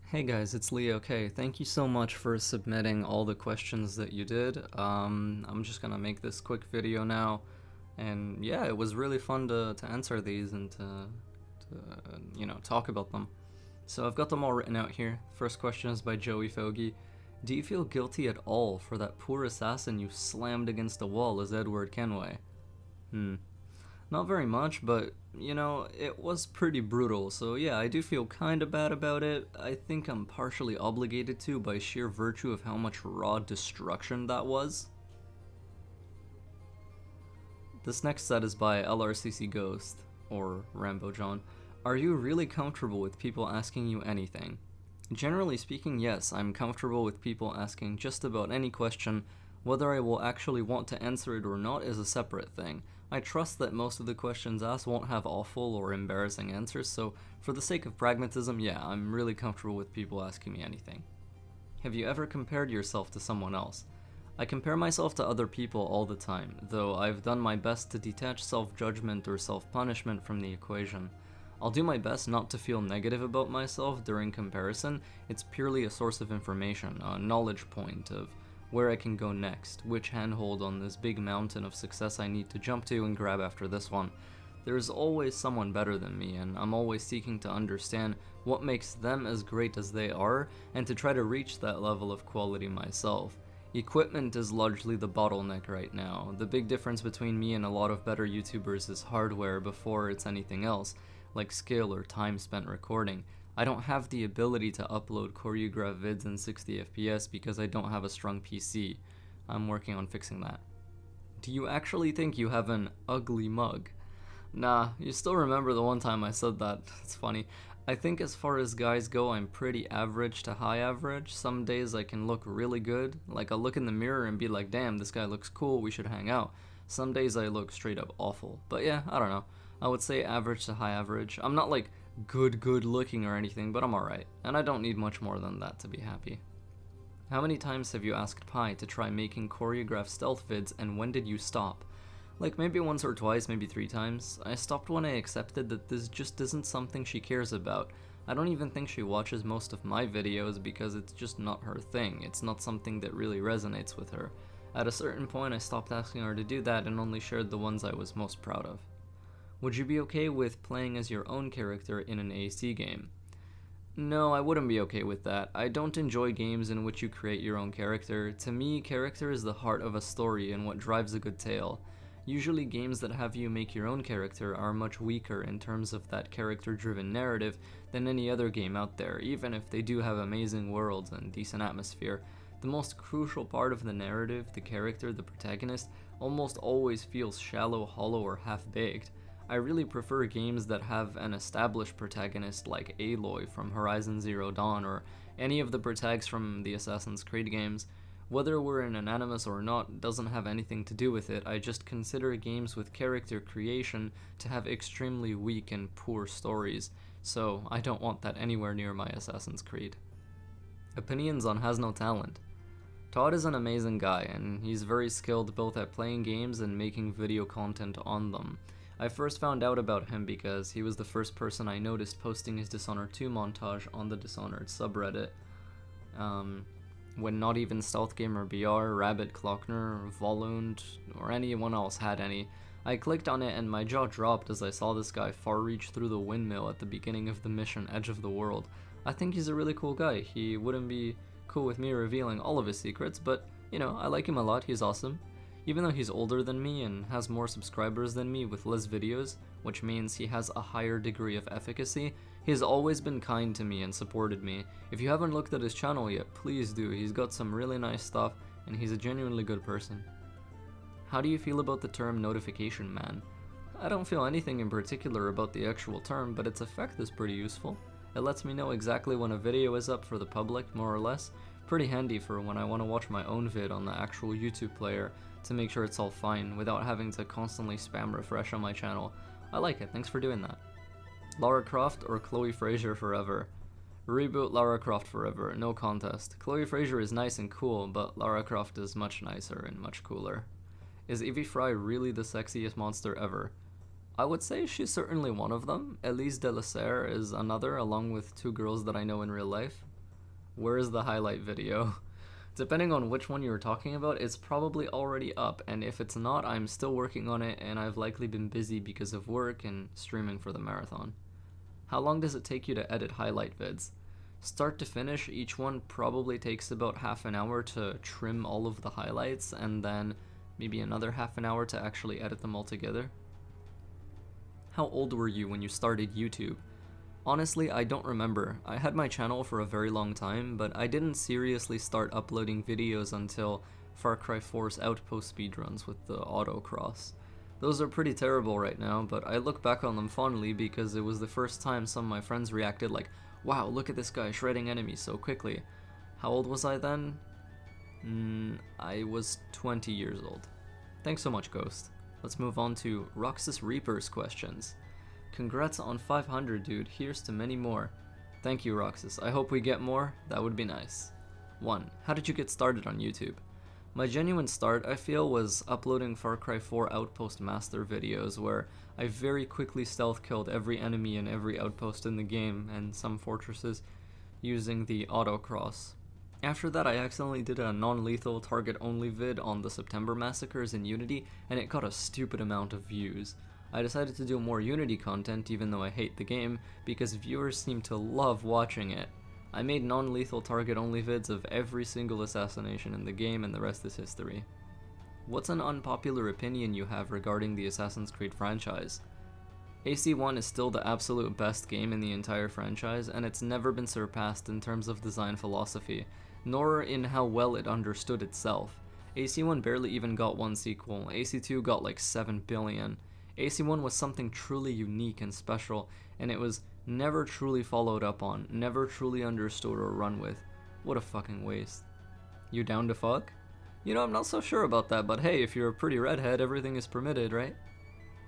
Hey guys, it's Leo K. Thank you so much for submitting all the questions that you did. I'm just gonna make this quick video now, and yeah, it was really fun to answer these and to talk about them. So I've got them all written out here. First question is by Joey Fogy. Do you feel guilty at all for that poor assassin you slammed against the wall as Edward Kenway? Not very much, but, it was pretty brutal, so yeah, I do feel kinda bad about it. I think I'm partially obligated to by sheer virtue of how much raw destruction that was. This next set is by LRCC Ghost, or Rambo John. Are you really comfortable with people asking you anything? Generally speaking, yes, I'm comfortable with people asking just about any question. Whether I will actually want to answer it or not is a separate thing. I trust that most of the questions asked won't have awful or embarrassing answers, so for the sake of pragmatism, yeah, I'm really comfortable with people asking me anything. Have you ever compared yourself to someone else? I compare myself to other people all the time, though I've done my best to detach self-judgment or self-punishment from the equation. I'll do my best not to feel negative about myself during comparison. It's purely a source of information, a knowledge point of where I can go next, which handhold on this big mountain of success I need to jump to and grab after this one. There's always someone better than me, and I'm always seeking to understand what makes them as great as they are, and to try to reach that level of quality myself. Equipment is largely the bottleneck right now. The big difference between me and a lot of better YouTubers is hardware before it's anything else, like skill or time spent recording. I don't have the ability to upload choreographed vids in 60 FPS because I don't have a strong PC. I'm working on fixing that. Do you actually think you have an ugly mug? Nah, you still remember the one time I said that. It's funny. I think as far as guys go, I'm pretty average to high average. Some days I can look really good. Like I'll look in the mirror and be like, damn, this guy looks cool, we should hang out. Some days I look straight up awful. But yeah, I don't know. I would say average to high average. I'm not like good looking or anything, but I'm alright, and I don't need much more than that to be happy. How many times have you asked Pi to try making choreographed stealth vids, and when did you stop? Like maybe once or twice, maybe 3 times. I stopped when I accepted that this just isn't something she cares about. I don't even think she watches most of my videos because it's just not her thing. It's not something that really resonates with her. At a certain point I stopped asking her to do that and only shared the ones I was most proud of. Would you be okay with playing as your own character in an AC game? No, I wouldn't be okay with that. I don't enjoy games in which you create your own character. To me, character is the heart of a story and what drives a good tale. Usually games that have you make your own character are much weaker in terms of that character-driven narrative than any other game out there, even if they do have amazing worlds and decent atmosphere. The most crucial part of the narrative, the character, the protagonist, almost always feels shallow, hollow, or half-baked. I really prefer games that have an established protagonist like Aloy from Horizon Zero Dawn or any of the protags from the Assassin's Creed games. Whether we're in Anonymous or not doesn't have anything to do with it. I just consider games with character creation to have extremely weak and poor stories, so I don't want that anywhere near my Assassin's Creed. Opinions on Has No Talent. Todd is an amazing guy, and he's very skilled both at playing games and making video content on them. I first found out about him because he was the first person I noticed posting his Dishonored 2 montage on the Dishonored subreddit. When not even StealthGamerBR, Rabbit Klockner, Volund, or anyone else had any. I clicked on it and my jaw dropped as I saw this guy far reach through the windmill at the beginning of the mission Edge of the World. I think he's a really cool guy. He wouldn't be cool with me revealing all of his secrets, but, I like him a lot, he's awesome. Even though he's older than me and has more subscribers than me with less videos, which means he has a higher degree of efficacy, he's always been kind to me and supported me. If you haven't looked at his channel yet, please do. He's got some really nice stuff and he's a genuinely good person. How do you feel about the term notification man? I don't feel anything in particular about the actual term, but its effect is pretty useful. It lets me know exactly when a video is up for the public, more or less. Pretty handy for when I want to watch my own vid on the actual YouTube player to make sure it's all fine without having to constantly spam refresh on my channel. I like it, thanks for doing that. Lara Croft or Chloe Fraser forever? Reboot Lara Croft forever, no contest. Chloe Fraser is nice and cool, but Lara Croft is much nicer and much cooler. Is Evie Fry really the sexiest monster ever? I would say she's certainly one of them. Elise de la Serre is another, along with 2 girls that I know in real life. Where is the highlight video? Depending on which one you're talking about, it's probably already up, and if it's not, I'm still working on it, and I've likely been busy because of work and streaming for the marathon. How long does it take you to edit highlight vids? Start to finish, each one probably takes about half an hour to trim all of the highlights, and then maybe another half an hour to actually edit them all together. How old were you when you started YouTube? Honestly, I don't remember. I had my channel for a very long time, but I didn't seriously start uploading videos until Far Cry 4's Outpost speedruns with the autocross. Those are pretty terrible right now, but I look back on them fondly because it was the first time some of my friends reacted like, wow, look at this guy shredding enemies so quickly. How old was I then? I was 20 years old. Thanks so much, Ghost. Let's move on to Roxas Reaper's questions. Congrats on 500, dude. Here's to many more. Thank you, Roxas. I hope we get more. That would be nice. 1. How did you get started on YouTube? My genuine start, I feel, was uploading Far Cry 4 Outpost Master videos where I very quickly stealth killed every enemy in every outpost in the game and some fortresses using the autocross. After that, I accidentally did a non-lethal target-only vid on the September massacres in Unity, and it got a stupid amount of views. I decided to do more Unity content even though I hate the game, because viewers seem to love watching it. I made non-lethal target-only vids of every single assassination in the game, and the rest is history. What's an unpopular opinion you have regarding the Assassin's Creed franchise? AC1 is still the absolute best game in the entire franchise, and it's never been surpassed in terms of design philosophy, nor in how well it understood itself. AC1 barely even got one sequel, AC2 got like 7 billion. AC1 was something truly unique and special, and it was never truly followed up on, never truly understood or run with. What a fucking waste. You down to fuck? You know, I'm not so sure about that, but hey, if you're a pretty redhead, everything is permitted, right?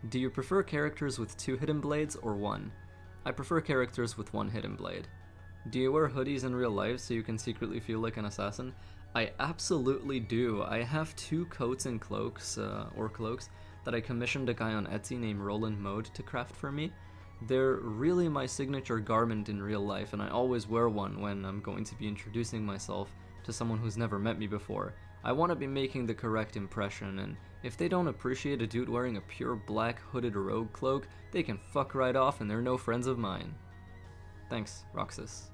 Do you prefer characters with 2 hidden blades or 1? I prefer characters with 1 hidden blade. Do you wear hoodies in real life so you can secretly feel like an assassin? I absolutely do. I have 2 coats and cloaks, cloaks, that I commissioned a guy on Etsy named Roland Mode to craft for me. They're really my signature garment in real life, and I always wear one when I'm going to be introducing myself to someone who's never met me before. I want to be making the correct impression, and if they don't appreciate a dude wearing a pure black hooded rogue cloak, they can fuck right off and they're no friends of mine. Thanks, Roxas.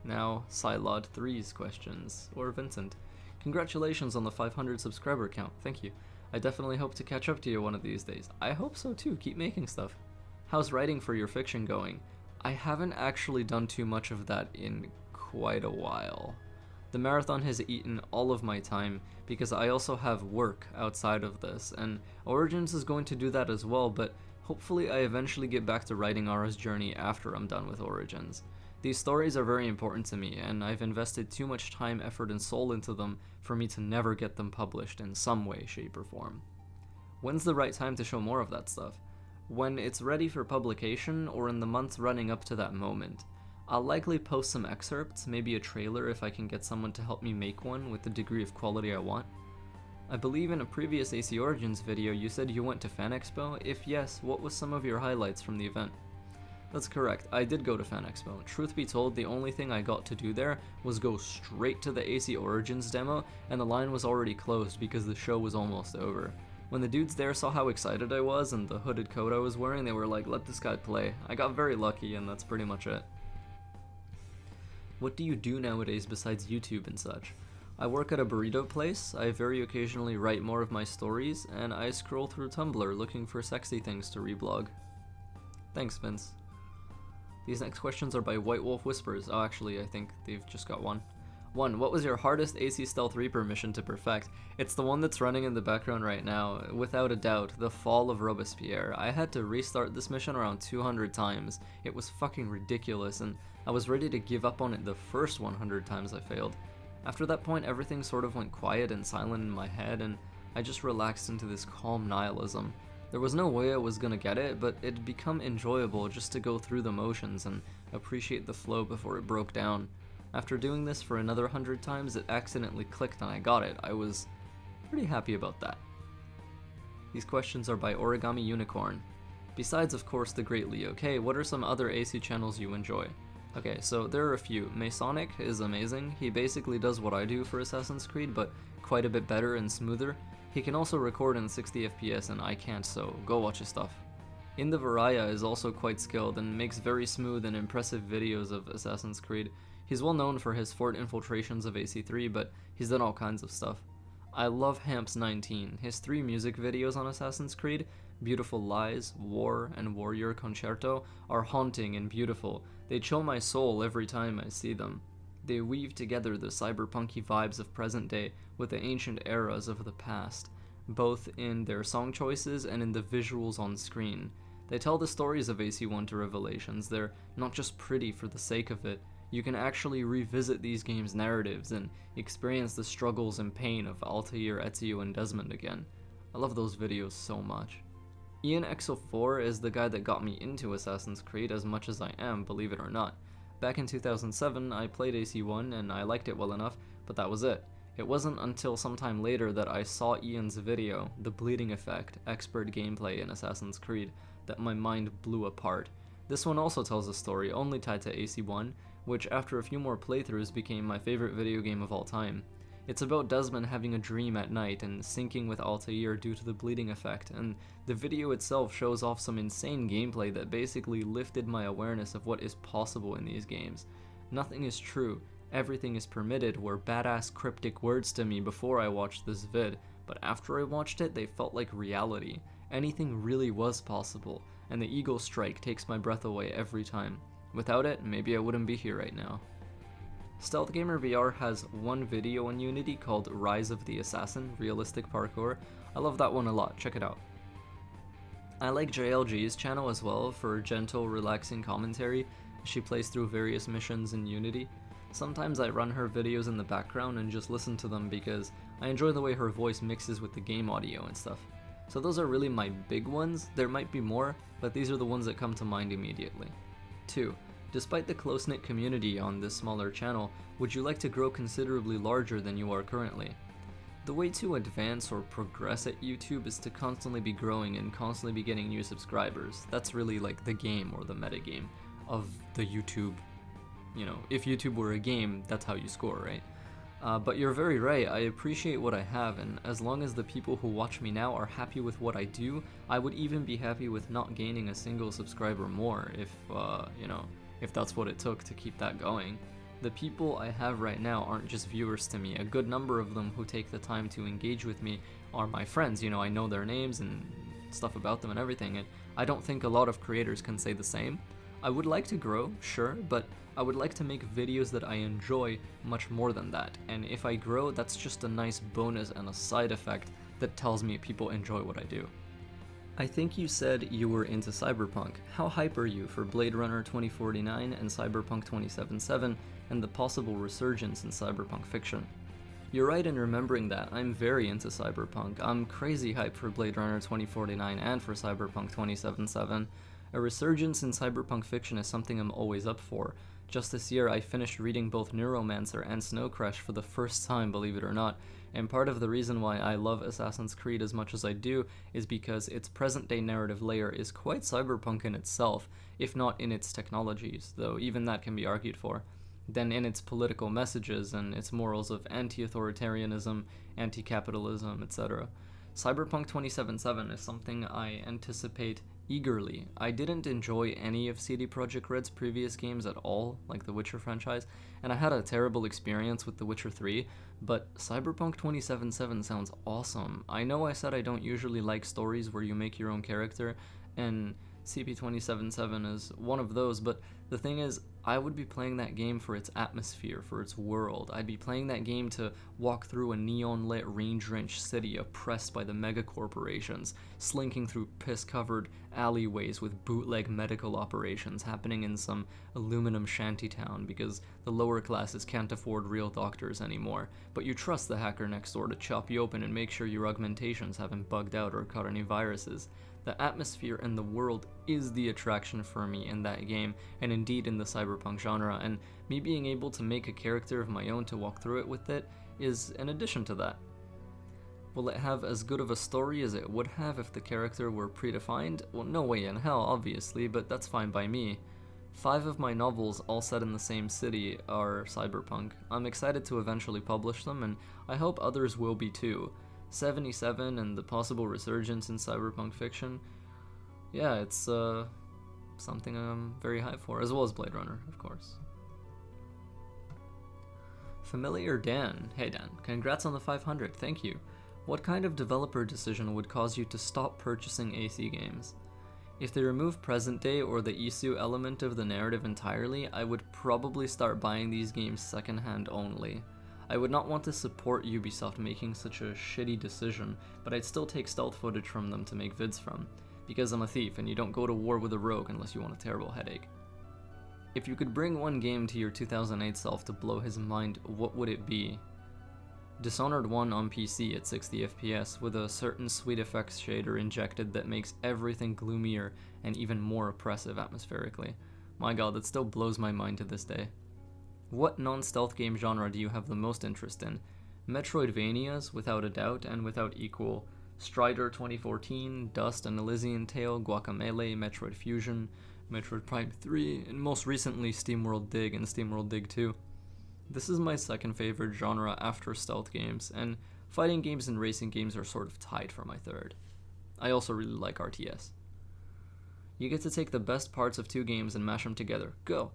Now, Silod 3's questions, or Vincent. Congratulations on the 500 subscriber count, thank you. I definitely hope to catch up to you one of these days. I hope so too, keep making stuff. How's writing for your fiction going? I haven't actually done too much of that in quite a while. The marathon has eaten all of my time because I also have work outside of this, and Origins is going to do that as well, but hopefully I eventually get back to writing Ara's journey after I'm done with Origins. These stories are very important to me, and I've invested too much time, effort, and soul into them for me to never get them published in some way, shape, or form. When's the right time to show more of that stuff? When it's ready for publication, or in the months running up to that moment. I'll likely post some excerpts, maybe a trailer if I can get someone to help me make one with the degree of quality I want. I believe in a previous AC Origins video you said you went to Fan Expo. If yes, what was some of your highlights from the event? That's correct, I did go to Fan Expo. Truth be told, the only thing I got to do there was go straight to the AC Origins demo, and the line was already closed because the show was almost over. When the dudes there saw how excited I was and the hooded coat I was wearing, they were like, let this guy play. I got very lucky, and that's pretty much it. What do you do nowadays besides YouTube and such? I work at a burrito place, I very occasionally write more of my stories, and I scroll through Tumblr looking for sexy things to reblog. Thanks, Vince. These next questions are by White Wolf Whispers. Oh, actually, I think they've just got one. 1. What was your hardest AC Stealth Reaper mission to perfect? It's the one that's running in the background right now, without a doubt, the Fall of Robespierre. I had to restart this mission around 200 times. It was fucking ridiculous, and I was ready to give up on it the first 100 times I failed. After that point, everything sort of went quiet and silent in my head, and I just relaxed into this calm nihilism. There was no way I was gonna get it, but it'd become enjoyable just to go through the motions and appreciate the flow before it broke down. After doing this for another 100 times, it accidentally clicked and I got it. I was pretty happy about that. These questions are by Origami Unicorn. Besides, of course, the great Leo K, what are some other AC channels you enjoy? Okay, so there are a few. Masonic is amazing. He basically does what I do for Assassin's Creed, but quite a bit better and smoother. He can also record in 60 FPS and I can't, so go watch his stuff. In the Varaya is also quite skilled and makes very smooth and impressive videos of Assassin's Creed. He's well known for his fort infiltrations of AC3, but he's done all kinds of stuff. I love Hamps19. His 3 music videos on Assassin's Creed, Beautiful Lies, War, and Warrior Concerto, are haunting and beautiful. They chill my soul every time I see them. They weave together the cyberpunky vibes of present day with the ancient eras of the past, both in their song choices and in the visuals on screen. They tell the stories of AC1 to Revelations. They're not just pretty for the sake of it. You can actually revisit these games' narratives and experience the struggles and pain of Altair, Ezio, and Desmond again. I love those videos so much. Ian Exo4 is the guy that got me into Assassin's Creed as much as I am, believe it or not. Back in 2007, I played AC1 and I liked it well enough, but that was it. It wasn't until sometime later that I saw Ian's video, The Bleeding Effect, Expert Gameplay in Assassin's Creed, that my mind blew apart. This one also tells a story only tied to AC1, which after a few more playthroughs became my favorite video game of all time. It's about Desmond having a dream at night and syncing with Altair due to the bleeding effect, and the video itself shows off some insane gameplay that basically lifted my awareness of what is possible in these games. Nothing is true, everything is permitted were badass cryptic words to me before I watched this vid, but after I watched it they felt like reality. Anything really was possible, and the Eagle Strike takes my breath away every time. Without it, maybe I wouldn't be here right now. Stealth Gamer VR has one video on Unity called Rise of the Assassin, Realistic Parkour. I love that one a lot, check it out. I like JLG's channel as well for gentle, relaxing commentary. She plays through various missions in Unity. Sometimes I run her videos in the background and just listen to them because I enjoy the way her voice mixes with the game audio and stuff. So those are really my big ones. There might be more, but these are the ones that come to mind immediately. 2. Despite the close-knit community on this smaller channel, would you like to grow considerably larger than you are currently? The way to advance or progress at YouTube is to constantly be growing and constantly be getting new subscribers. That's really like the game or the metagame of the YouTube. You know, if YouTube were a game, that's how you score, right? But you're very right, I appreciate what I have, and as long as the people who watch me now are happy with what I do, I would even be happy with not gaining a single subscriber more if, if that's what it took to keep that going. The people I have right now aren't just viewers to me. A good number of them who take the time to engage with me are my friends. I know their names and stuff about them and everything, and I don't think a lot of creators can say the same. I would like to grow, sure, but I would like to make videos that I enjoy much more than that, and if I grow, that's just a nice bonus and a side effect that tells me people enjoy what I do. I think you said you were into Cyberpunk. How hype are you for Blade Runner 2049 and Cyberpunk 2077 and the possible resurgence in cyberpunk fiction? You're right in remembering that. I'm very into Cyberpunk. I'm crazy hyped for Blade Runner 2049 and for Cyberpunk 2077. A resurgence in cyberpunk fiction is something I'm always up for. Just this year, I finished reading both Neuromancer and Snow Crash for the first time, believe it or not, and part of the reason why I love Assassin's Creed as much as I do is because its present-day narrative layer is quite cyberpunk in itself, if not in its technologies, though even that can be argued for, than in its political messages and its morals of anti-authoritarianism, anti-capitalism, etc. Cyberpunk 2077 is something I anticipate eagerly. I didn't enjoy any of CD Projekt Red's previous games at all, like the Witcher franchise, and I had a terrible experience with The Witcher 3, but Cyberpunk 2077 sounds awesome. I know I said I don't usually like stories where you make your own character, and CP2077 is one of those, but the thing is, I would be playing that game for its atmosphere, for its world. I'd be playing that game to walk through a neon-lit, rain-drenched city oppressed by the megacorporations, slinking through piss-covered alleyways with bootleg medical operations happening in some aluminum shantytown because the lower classes can't afford real doctors anymore, but you trust the hacker next door to chop you open and make sure your augmentations haven't bugged out or caught any viruses. The atmosphere and the world is the attraction for me in that game, and indeed in the cyberpunk genre, and me being able to make a character of my own to walk through it with it is an addition to that. Will it have as good of a story as it would have if the character were predefined? Well, no way in hell, obviously, but that's fine by me. 5 of my novels, all set in the same city, are cyberpunk. I'm excited to eventually publish them, and I hope others will be too. 77 and the possible resurgence in cyberpunk fiction. Yeah, it's something I'm very hyped for, as well as Blade Runner, of course. Familiar Dan. Hey Dan, congrats on the 500, thank you. What kind of developer decision would cause you to stop purchasing AC games? If they remove present day or the Isu element of the narrative entirely, I would probably start buying these games secondhand only. I would not want to support Ubisoft making such a shitty decision, but I'd still take stealth footage from them to make vids from, because I'm a thief and you don't go to war with a rogue unless you want a terrible headache. If you could bring one game to your 2008 self to blow his mind, what would it be? Dishonored 1 on PC at 60 FPS with a certain sweet effects shader injected that makes everything gloomier and even more oppressive atmospherically. My god, that still blows my mind to this day. What non-stealth game genre do you have the most interest in? Metroidvanias, without a doubt and without equal. Strider 2014, Dust and Elysian Tale, Guacamelee, Metroid Fusion, Metroid Prime 3, and most recently SteamWorld Dig and SteamWorld Dig 2. This is my second favorite genre after stealth games, and fighting games and racing games are sort of tied for my third. I also really like RTS. You get to take the best parts of 2 games and mash them together. Go!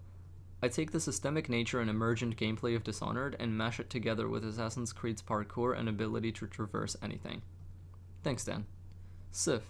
I take the systemic nature and emergent gameplay of Dishonored and mash it together with Assassin's Creed's parkour and ability to traverse anything. Thanks, Dan. Sif.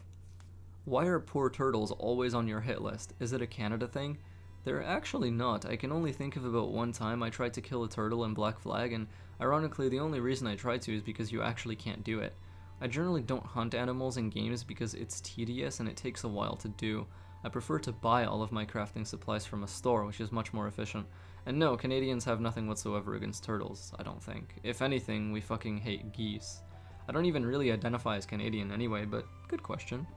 Why are poor turtles always on your hit list? Is it a Canada thing? They're actually not. I can only think of about one time I tried to kill a turtle in Black Flag, and ironically the only reason I tried to is because you actually can't do it. I generally don't hunt animals in games because it's tedious and it takes a while to do. I prefer to buy all of my crafting supplies from a store, which is much more efficient. And no, Canadians have nothing whatsoever against turtles, I don't think. If anything, we fucking hate geese. I don't even really identify as Canadian anyway, but good question.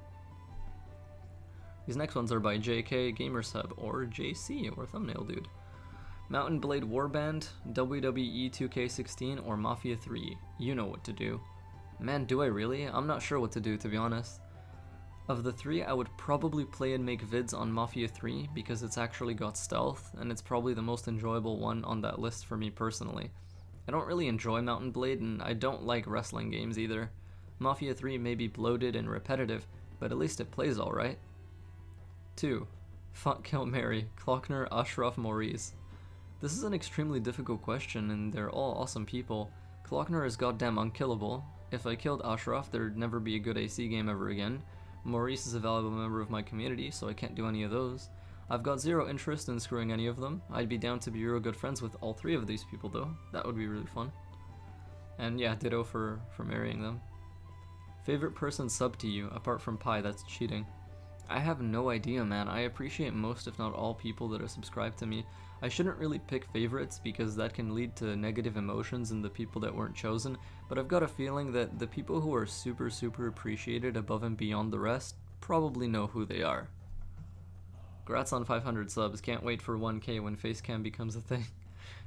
These next ones are by JK Gamersub, or JC, or Thumbnail Dude. Mountain Blade Warband, WWE 2K16, or Mafia 3. You know what to do. Man, do I really? I'm not sure what to do, to be honest. Of the 3, I would probably play and make vids on Mafia 3, because it's actually got stealth, and it's probably the most enjoyable one on that list for me personally. I don't really enjoy Mountain Blade, and I don't like wrestling games either. Mafia 3 may be bloated and repetitive, but at least it plays alright. 2. Fuck Kill Mary, Klockner, Ashraf, Maurice. This is an extremely difficult question, and they're all awesome people. Klockner is goddamn unkillable. If I killed Ashraf, there'd never be a good AC game ever again. Maurice is a valuable member of my community, so I can't do any of those. I've got zero interest in screwing any of them. I'd be down to be real good friends with all 3 of these people though. That would be really fun. And yeah, ditto for marrying them. Favorite person sub to you, apart from Pi, that's cheating. I have no idea, man. I appreciate most if not all people that are subscribed to me. I shouldn't really pick favorites because that can lead to negative emotions in the people that weren't chosen, but I've got a feeling that the people who are super appreciated above and beyond the rest probably know who they are. Congrats on 500 subs, can't wait for 1k when facecam becomes a thing.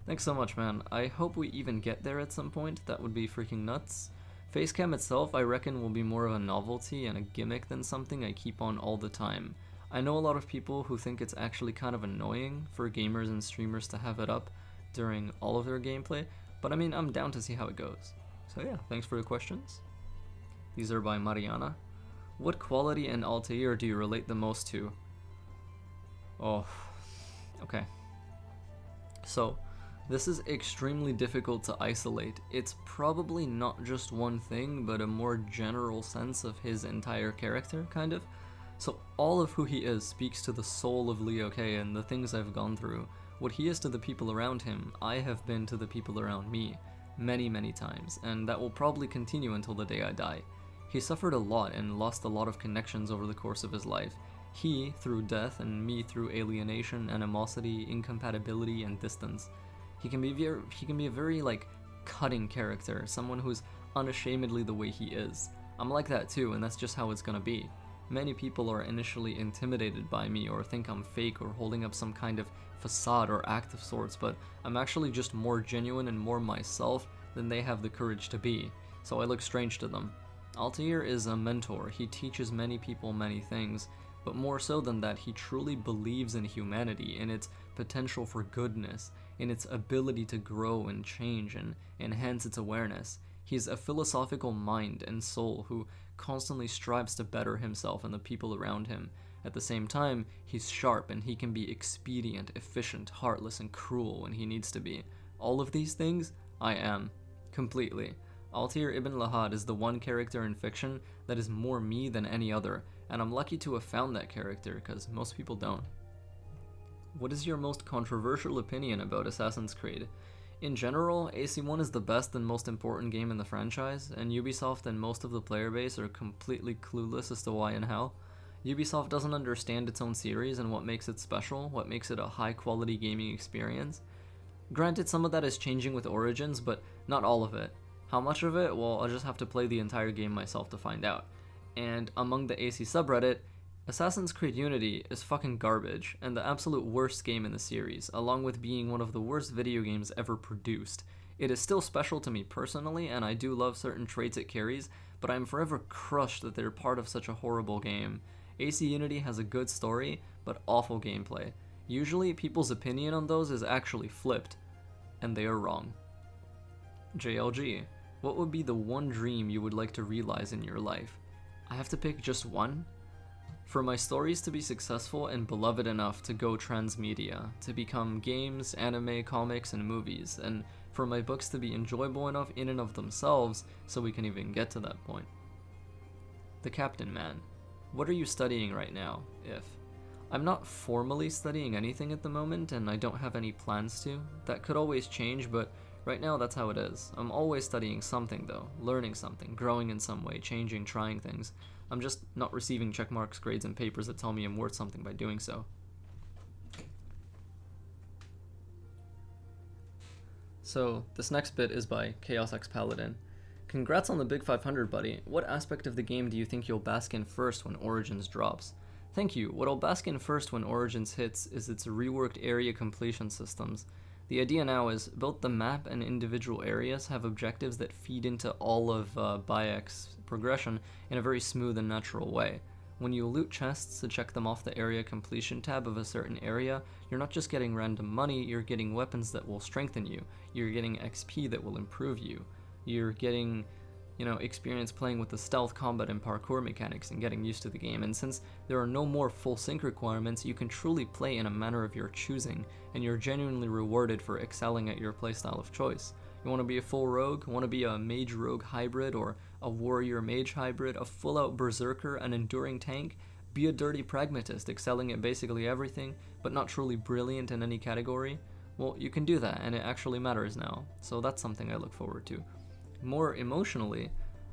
Thanks so much, man. I hope we even get there at some point, that would be freaking nuts. Facecam itself, I reckon, will be more of a novelty and a gimmick than something I keep on all the time. I know a lot of people who think it's actually kind of annoying for gamers and streamers to have it up during all of their gameplay, but I mean, I'm down to see how it goes. So yeah, thanks for the questions. These are by Mariana. What quality in Altair do you relate the most to? Oh, okay. So, this is extremely difficult to isolate. It's probably not just one thing, but a more general sense of his entire character, kind of. So all of who he is speaks to the soul of Leo K and the things I've gone through. What he is to the people around him, I have been to the people around me, many times, and that will probably continue until the day I die. He suffered a lot and lost a lot of connections over the course of his life. He through death, and me through alienation, animosity, incompatibility, and distance. He can be a very, like, cutting character, someone who's unashamedly the way he is. I'm like that too, and that's just how it's gonna be. Many people are initially intimidated by me or think I'm fake or holding up some kind of facade or act of sorts, but I'm actually just more genuine and more myself than they have the courage to be, so I look strange to them. Altair is a mentor. He teaches many people many things, but more so than that, he truly believes in humanity, in its potential for goodness, in its ability to grow and change and enhance its awareness. He's a philosophical mind and soul who constantly strives to better himself and the people around him. At the same time, he's sharp and he can be expedient, efficient, heartless, and cruel when he needs to be. All of these things, I am. Completely. Altair Ibn Lahad is the one character in fiction that is more me than any other, and I'm lucky to have found that character, because most people don't. What is your most controversial opinion about Assassin's Creed? In general, AC1 is the best and most important game in the franchise, and Ubisoft and most of the player base are completely clueless as to why and how. Ubisoft doesn't understand its own series and what makes it special, what makes it a high-quality gaming experience. Granted, some of that is changing with Origins, but not all of it. How much of it? Well, I'll just have to play the entire game myself to find out. And among the AC subreddit, Assassin's Creed Unity is fucking garbage, and the absolute worst game in the series, along with being one of the worst video games ever produced. It is still special to me personally, and I do love certain traits it carries, but I'm forever crushed that they're part of such a horrible game. AC Unity has a good story, but awful gameplay. Usually, people's opinion on those is actually flipped, and they are wrong. JLG, what would be the one dream you would like to realize in your life? I have to pick just one? For my stories to be successful and beloved enough to go transmedia, to become games, anime, comics, and movies, and for my books to be enjoyable enough in and of themselves so we can even get to that point. The Captain Man. What are you studying right now, if? I'm not formally studying anything at the moment, and I don't have any plans to. That could always change, but right now that's how it is. I'm always studying something though, learning something, growing in some way, changing, trying things. I'm just not receiving checkmarks, grades, and papers that tell me I'm worth something by doing so. So, this next bit is by Axe Paladin. Congrats on the big 500, buddy. What aspect of the game do you think you'll bask in first when Origins drops? Thank you. What I'll bask in first when Origins hits is its reworked area completion systems. The idea now is both the map and individual areas have objectives that feed into all of Bayek's progression in a very smooth and natural way. When you loot chests to check them off the area completion tab of a certain area, you're not just getting random money, you're getting weapons that will strengthen you. You're getting XP that will improve you. You're getting, experience playing with the stealth, combat, and parkour mechanics and getting used to the game. And since there are no more full sync requirements, you can truly play in a manner of your choosing, and you're genuinely rewarded for excelling at your playstyle of choice. You want to be a full rogue, want to be a mage rogue hybrid, or a warrior mage hybrid, a full out berserker, an enduring tank? Be a dirty pragmatist, excelling at basically everything, but not truly brilliant in any category? Well, you can do that, and it actually matters now, so that's something I look forward to. More emotionally,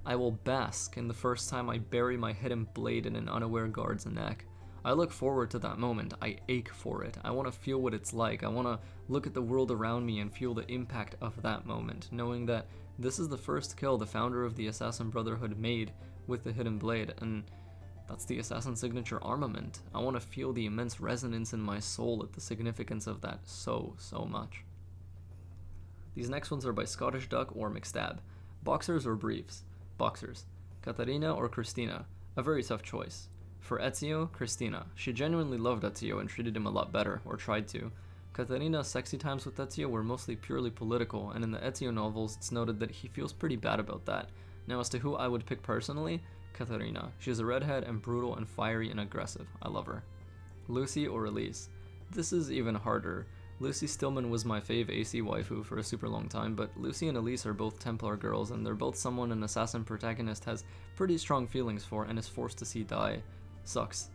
I will bask in the first time I bury my hidden blade in an unaware guard's neck. I look forward to that moment. I ache for it. I want to feel what it's like. I want to look at the world around me and feel the impact of that moment, knowing that this is the first kill the founder of the Assassin Brotherhood made with the hidden blade, and that's the Assassin signature armament. I want to feel the immense resonance in my soul at the significance of that so much. These next ones are by Scottish Duck or McStab. Boxers or briefs? Boxers. Katarina or Christina? A very tough choice. For Ezio, Christina. She genuinely loved Ezio and treated him a lot better, or tried to. Katarina's sexy times with Ezio were mostly purely political, and in the Ezio novels it's noted that he feels pretty bad about that. Now as to who I would pick personally, Katarina. She's a redhead and brutal and fiery and aggressive. I love her. Lucy or Elise? This is even harder. Lucy Stillman was my fave AC waifu for a super long time, but Lucy and Elise are both Templar girls, and they're both someone an assassin protagonist has pretty strong feelings for and is forced to see die. Sucks.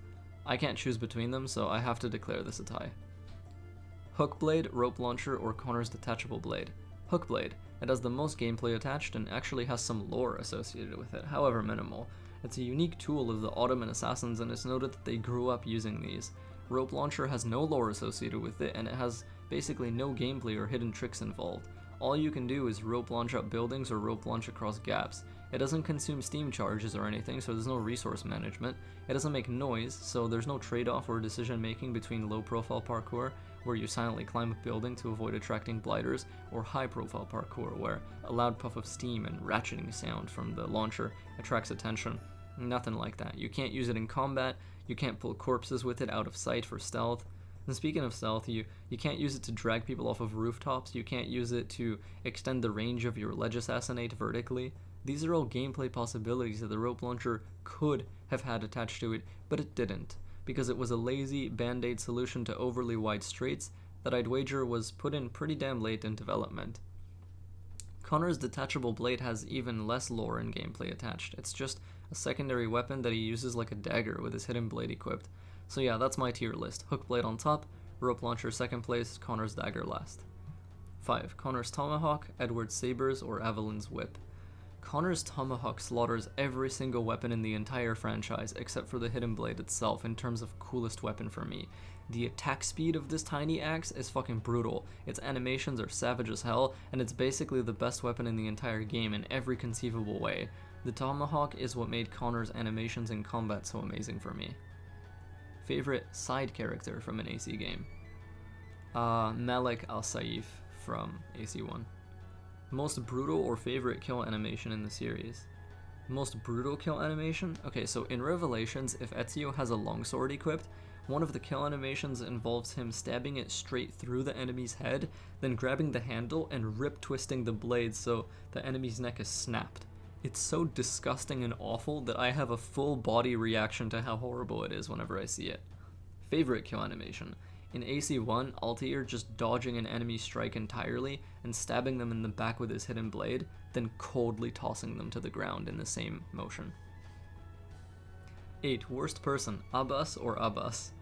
I can't choose between them, so I have to declare this a tie. Hook blade, rope launcher, or Connor's detachable blade? Hook blade. It has the most gameplay attached and actually has some lore associated with it, however minimal. It's a unique tool of the Ottoman assassins, and it's noted that they grew up using these. Rope launcher has no lore associated with it, and it has basically no gameplay or hidden tricks involved. All you can do is rope launch up buildings or rope launch across gaps. It doesn't consume steam charges or anything, so there's no resource management. It doesn't make noise, so there's no trade-off or decision making between low-profile parkour, where you silently climb a building to avoid attracting blighters, or high-profile parkour, where a loud puff of steam and ratcheting sound from the launcher attracts attention. Nothing like that. You can't use it in combat, you can't pull corpses with it out of sight for stealth. And speaking of stealth, you can't use it to drag people off of rooftops, you can't use it to extend the range of your ledge assassinate vertically. These are all gameplay possibilities that the rope launcher could have had attached to it, but it didn't, because it was a lazy band-aid solution to overly wide straights that I'd wager was put in pretty damn late in development. Connor's detachable blade has even less lore and gameplay attached. It's just a secondary weapon that he uses like a dagger with his hidden blade equipped. So yeah, that's my tier list. Hook blade on top, rope launcher second place, Connor's dagger last. 5. Connor's tomahawk, Edward's sabers, or Evelyn's whip. Connor's tomahawk slaughters every single weapon in the entire franchise except for the hidden blade itself in terms of coolest weapon for me. The attack speed of this tiny axe is fucking brutal, its animations are savage as hell, and it's basically the best weapon in the entire game in every conceivable way. The tomahawk is what made Connor's animations in combat so amazing for me. Favorite side character from an AC game? Malik Al-Saif from AC1. Most brutal or favorite kill animation in the series? Most brutal kill animation? Okay, so in Revelations, if Ezio has a longsword equipped, one of the kill animations involves him stabbing it straight through the enemy's head, then grabbing the handle and rip-twisting the blade so the enemy's neck is snapped. It's so disgusting and awful that I have a full body reaction to how horrible it is whenever I see it. Favorite kill animation? In AC1, Altair just dodging an enemy strike entirely and stabbing them in the back with his hidden blade, then coldly tossing them to the ground in the same motion. 8. Worst person, Abbas or Abbas?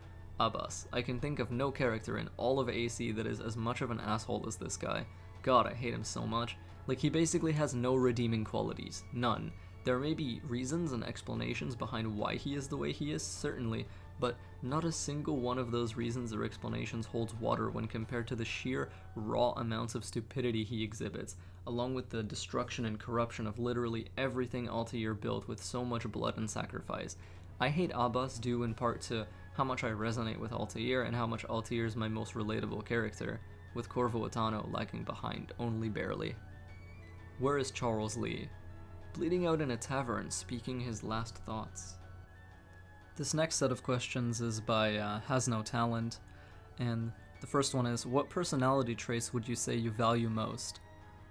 Abbas. I can think of no character in all of AC that is as much of an asshole as this guy. God, I hate him so much. Like, he basically has no redeeming qualities. None. There may be reasons and explanations behind why he is the way he is, certainly, but not a single one of those reasons or explanations holds water when compared to the sheer, raw amounts of stupidity he exhibits, along with the destruction and corruption of literally everything Altair built with so much blood and sacrifice. I hate Abbas due in part to how much I resonate with Altair and how much Altair is my most relatable character, with Corvo Attano lagging behind only barely. Where is Charles Lee? Bleeding out in a tavern, speaking his last thoughts. This next set of questions is by Has No Talent, and the first one is, what personality traits would you say you value most?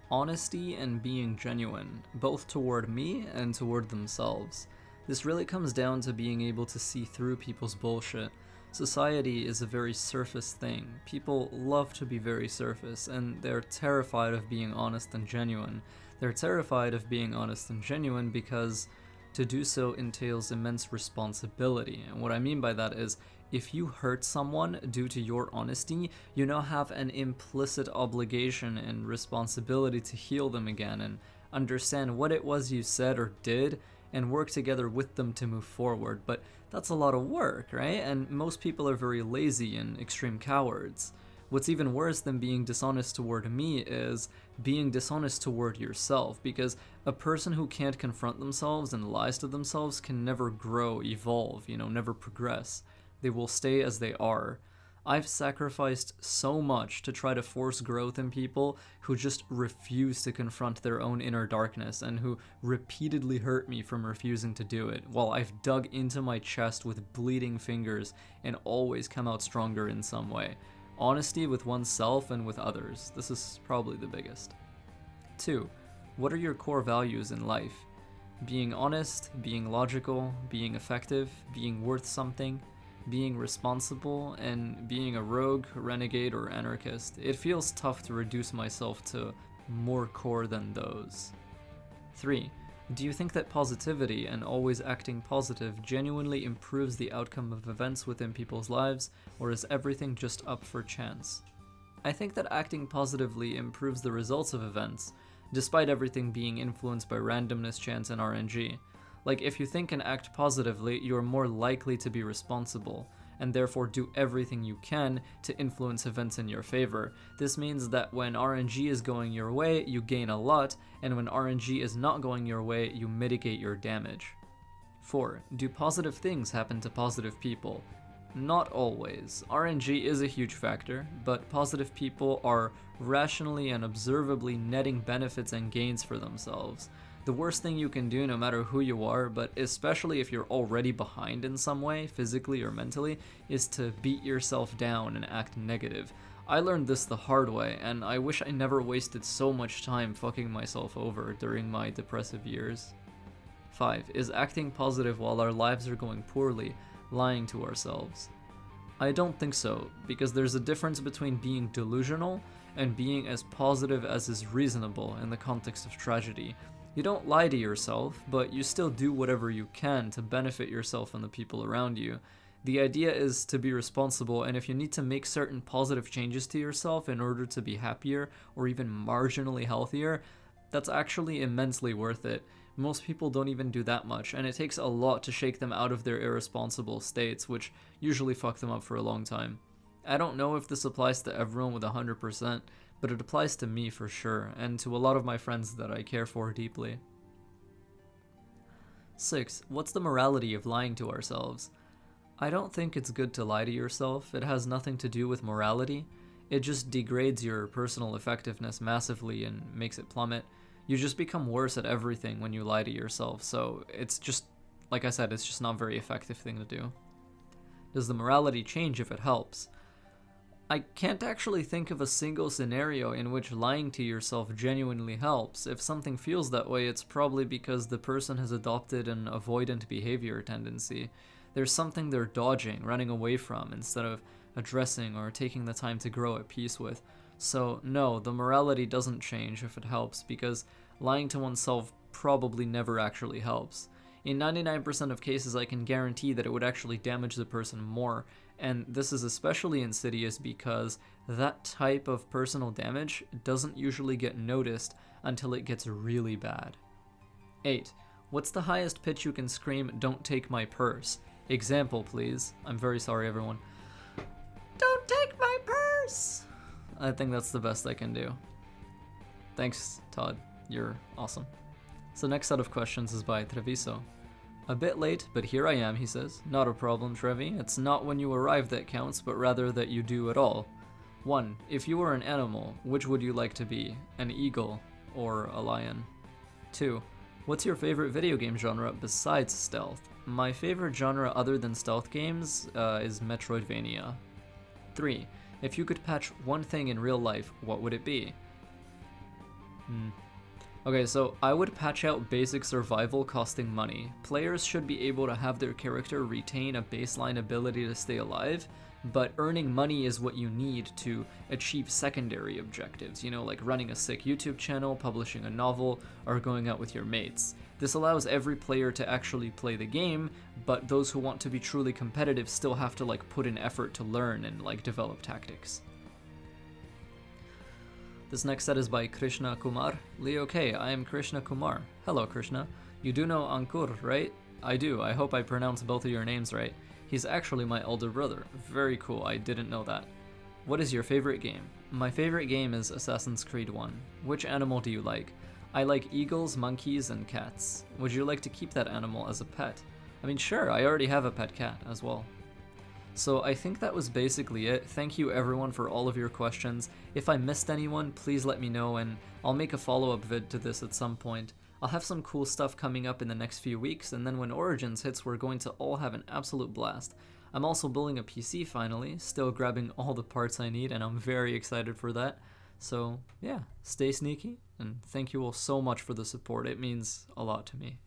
Honesty and being genuine, both toward me and toward themselves. This really comes down to being able to see through people's bullshit. Society is a very surface thing. People love to be very surface, and they're terrified of being honest and genuine. They're terrified of being honest and genuine because to do so entails immense responsibility. And what I mean by that is, if you hurt someone due to your honesty, you now have an implicit obligation and responsibility to heal them again and understand what it was you said or did and work together with them to move forward. But that's a lot of work, right? And most people are very lazy and extreme cowards. What's even worse than being dishonest toward me is being dishonest toward yourself, because a person who can't confront themselves and lies to themselves can never grow, evolve, never progress. They will stay as they are. I've sacrificed so much to try to force growth in people who just refuse to confront their own inner darkness and who repeatedly hurt me from refusing to do it, while I've dug into my chest with bleeding fingers and always come out stronger in some way. Honesty with oneself and with others. This is probably the biggest. 2. What are your core values in life? Being honest, being logical, being effective, being worth something, being responsible, and being a rogue, renegade, or anarchist. It feels tough to reduce myself to more core than those. 3. Do you think that positivity and always acting positive genuinely improves the outcome of events within people's lives, or is everything just up for chance? I think that acting positively improves the results of events, despite everything being influenced by randomness, chance, and RNG. Like, if you think and act positively, you're more likely to be responsible, and therefore do everything you can to influence events in your favor. This means that when RNG is going your way, you gain a lot, and when RNG is not going your way, you mitigate your damage. 4. Do positive things happen to positive people? Not always. RNG is a huge factor, but positive people are rationally and observably netting benefits and gains for themselves. The worst thing you can do, no matter who you are, but especially if you're already behind in some way, physically or mentally, is to beat yourself down and act negative. I learned this the hard way, and I wish I never wasted so much time fucking myself over during my depressive years. 5. Is acting positive while our lives are going poorly lying to ourselves? I don't think so, because there's a difference between being delusional and being as positive as is reasonable in the context of tragedy. You don't lie to yourself, but you still do whatever you can to benefit yourself and the people around you. The idea is to be responsible, and if you need to make certain positive changes to yourself in order to be happier or even marginally healthier, that's actually immensely worth it. Most people don't even do that much, and it takes a lot to shake them out of their irresponsible states, which usually fuck them up for a long time. I don't know if this applies to everyone with 100%, but it applies to me for sure, and to a lot of my friends that I care for deeply. 6. What's the morality of lying to ourselves? I don't think it's good to lie to yourself. It has nothing to do with morality. It just degrades your personal effectiveness massively and makes it plummet. You just become worse at everything when you lie to yourself, so it's just, like I said, it's just not a very effective thing to do. Does the morality change if it helps? I can't actually think of a single scenario in which lying to yourself genuinely helps. If something feels that way, it's probably because the person has adopted an avoidant behavior tendency. There's something they're dodging, running away from, instead of addressing or taking the time to grow at peace with. So no, the morality doesn't change if it helps, because lying to oneself probably never actually helps. In 99% of cases, I can guarantee that it would actually damage the person more, and this is especially insidious because that type of personal damage doesn't usually get noticed until it gets really bad. 8. What's the highest pitch you can scream, "Don't take my purse"? Example, please. I'm very sorry, everyone. Don't take my purse! I think that's the best I can do. Thanks, Todd. You're awesome. So next set of questions is by Treviso. A bit late, but here I am, he says. Not a problem, Trevi. It's not when you arrive that counts, but rather that you do at all. 1. If you were an animal, which would you like to be? An eagle or a lion? 2. What's your favorite video game genre besides stealth? My favorite genre other than stealth games is Metroidvania. 3. If you could patch one thing in real life, what would it be? Okay, so I would patch out basic survival costing money. Players should be able to have their character retain a baseline ability to stay alive, but earning money is what you need to achieve secondary objectives, like running a sick YouTube channel, publishing a novel, or going out with your mates. This allows every player to actually play the game, but those who want to be truly competitive still have to put in effort to learn and develop tactics. This next set is by Krishna Kumar. Leo K, I am Krishna Kumar. Hello, Krishna. You do know Ankur, right? I do. I hope I pronounced both of your names right. He's actually my elder brother. Very cool. I didn't know that. What is your favorite game? My favorite game is Assassin's Creed 1. Which animal do you like? I like eagles, monkeys, and cats. Would you like to keep that animal as a pet? I mean, sure. I already have a pet cat as well. So I think that was basically it. Thank you everyone for all of your questions. If I missed anyone, please let me know, and I'll make a follow-up vid to this at some point. I'll have some cool stuff coming up in the next few weeks, and then when Origins hits, we're going to all have an absolute blast. I'm also building a PC finally, still grabbing all the parts I need, and I'm very excited for that. So yeah, stay sneaky, and thank you all so much for the support. It means a lot to me.